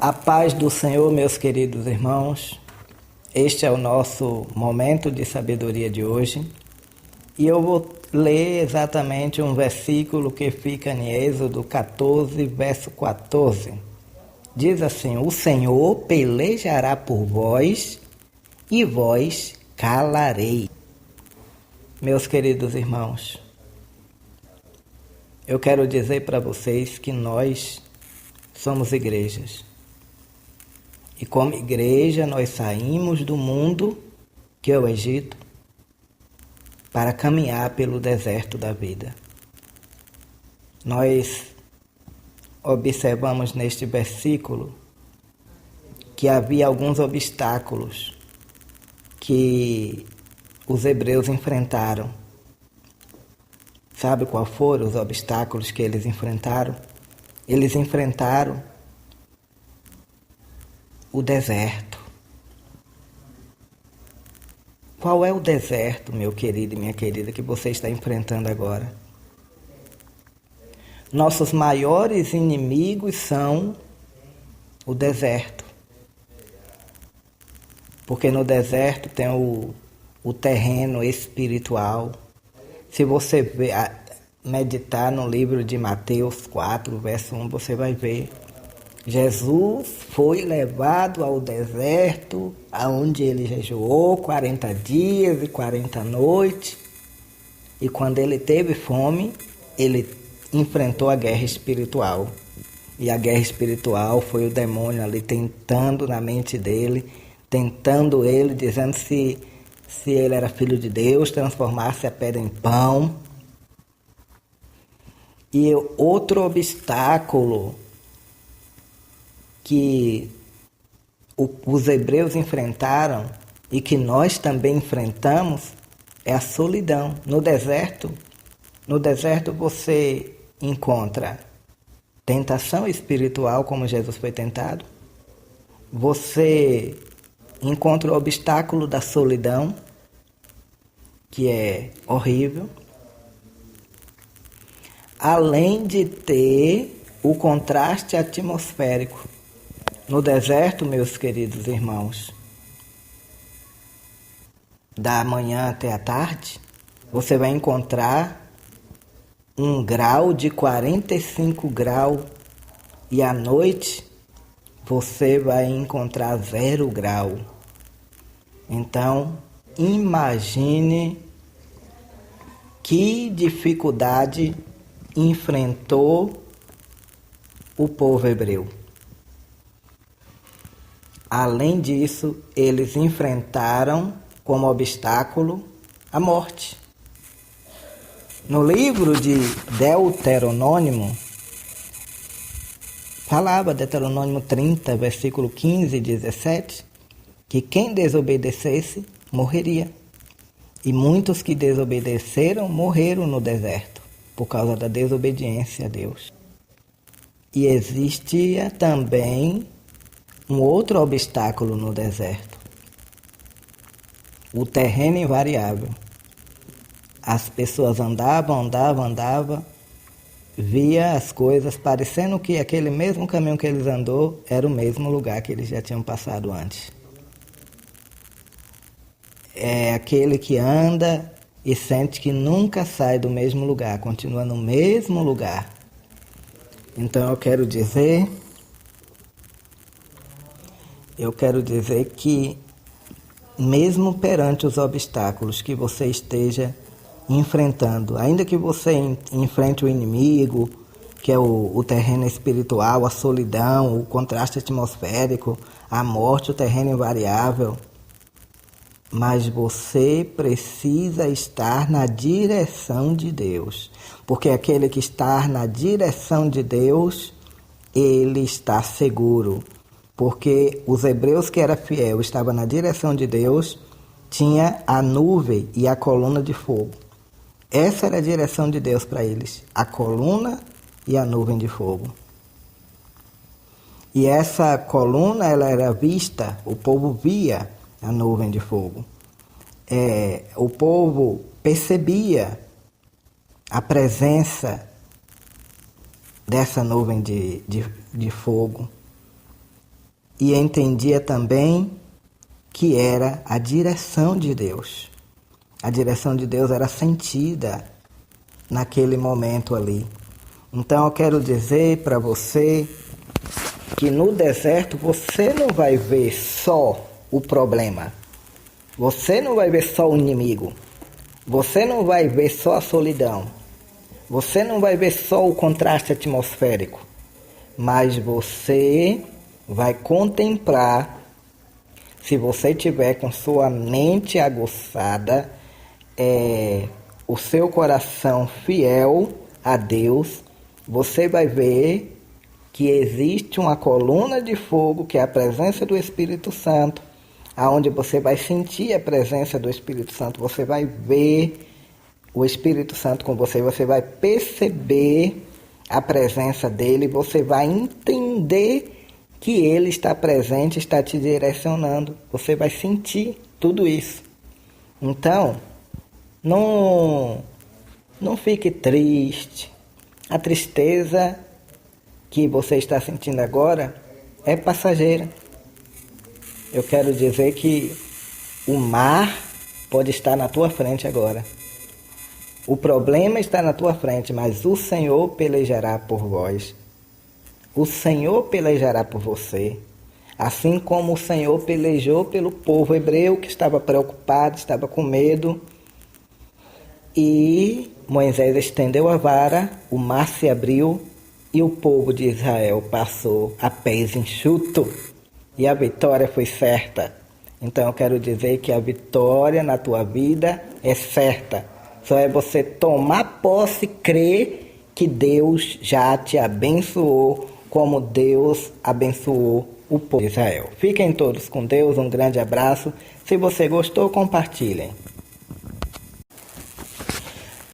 A paz do Senhor, meus queridos irmãos. Este é o nosso momento de sabedoria de hoje. E eu vou ler exatamente um versículo que fica em Êxodo 14, verso 14. Diz assim: o Senhor pelejará por vós e vós calarei. Meus queridos irmãos, eu quero dizer para vocês que nós somos igrejas. E como igreja nós saímos do mundo, que é o Egito, para caminhar pelo deserto da vida. Nós observamos neste versículo que havia alguns obstáculos que os hebreus enfrentaram. Sabe qual foram os obstáculos que eles enfrentaram? Eles enfrentaram o deserto. Qual é o deserto, meu querido e minha querida, que você está enfrentando agora? Nossos maiores inimigos são o deserto. Porque no deserto tem o terreno espiritual. Se você meditar no livro de Mateus 4, verso 1, você vai ver. Jesus foi levado ao deserto, onde ele jejuou 40 dias e 40 noites. E quando ele teve fome, ele enfrentou a guerra espiritual. E a guerra espiritual foi o demônio ali tentando na mente dele, tentando ele, dizendo se ele era filho de Deus, transformasse a pedra em pão. E outro obstáculo que os hebreus enfrentaram e que nós também enfrentamos é a solidão. No deserto você encontra tentação espiritual, como Jesus foi tentado. Você encontra o obstáculo da solidão, que é horrível. Além de ter o contraste atmosférico. No deserto, meus queridos irmãos, da manhã até a tarde, você vai encontrar um grau de 45 graus e à noite você vai encontrar 0 grau. Então, imagine que dificuldade enfrentou o povo hebreu. Além disso, eles enfrentaram como obstáculo a morte. No livro de Deuteronômio, falava, Deuteronômio 30, versículo 15 e 17, que quem desobedecesse morreria. E muitos que desobedeceram morreram no deserto, por causa da desobediência a Deus. E existia também um outro obstáculo no deserto. O terreno invariável. As pessoas andavam, via as coisas parecendo que aquele mesmo caminho que eles andou era o mesmo lugar que eles já tinham passado antes. É aquele que anda e sente que nunca sai do mesmo lugar, continua no mesmo lugar. Então eu quero dizer que mesmo perante os obstáculos que você esteja enfrentando, ainda que você enfrente o inimigo, que é o terreno espiritual, a solidão, o contraste atmosférico, a morte, o terreno invariável, mas você precisa estar na direção de Deus, porque aquele que está na direção de Deus, ele está seguro. Porque os hebreus que eram fiel estavam na direção de Deus, tinha a nuvem e a coluna de fogo. Essa era a direção de Deus para eles, a coluna e a nuvem de fogo. E essa coluna, ela era vista, o povo via a nuvem de fogo. O povo percebia a presença dessa nuvem de fogo. e entendia também que era a direção de Deus. A direção de Deus era sentida naquele momento ali. Então eu quero dizer para você que no deserto você não vai ver só o problema. Você não vai ver só o inimigo. Você não vai ver só a solidão. Você não vai ver só o contraste atmosférico. Mas você vai contemplar, se você tiver com sua mente aguçada, o seu coração fiel a Deus, você vai ver que existe uma coluna de fogo, que é a presença do Espírito Santo, aonde você vai sentir a presença do Espírito Santo, você vai ver o Espírito Santo com você, você vai perceber a presença dele, você vai entender que ele está presente, está te direcionando, você vai sentir tudo isso. Então, não fique triste. A tristeza que você está sentindo agora é passageira. Eu quero dizer que o mar pode estar na tua frente agora. O problema está na tua frente, mas o Senhor pelejará por vós. O Senhor pelejará por você. Assim como o Senhor pelejou pelo povo hebreu que estava preocupado, estava com medo. E Moisés estendeu a vara, o mar se abriu e o povo de Israel passou a pés enxuto. E a vitória foi certa. Então eu quero dizer que a vitória na tua vida é certa. Só é você tomar posse e crer que Deus já te abençoou como Deus abençoou o povo de Israel. Fiquem todos com Deus, um grande abraço. Se você gostou, compartilhem.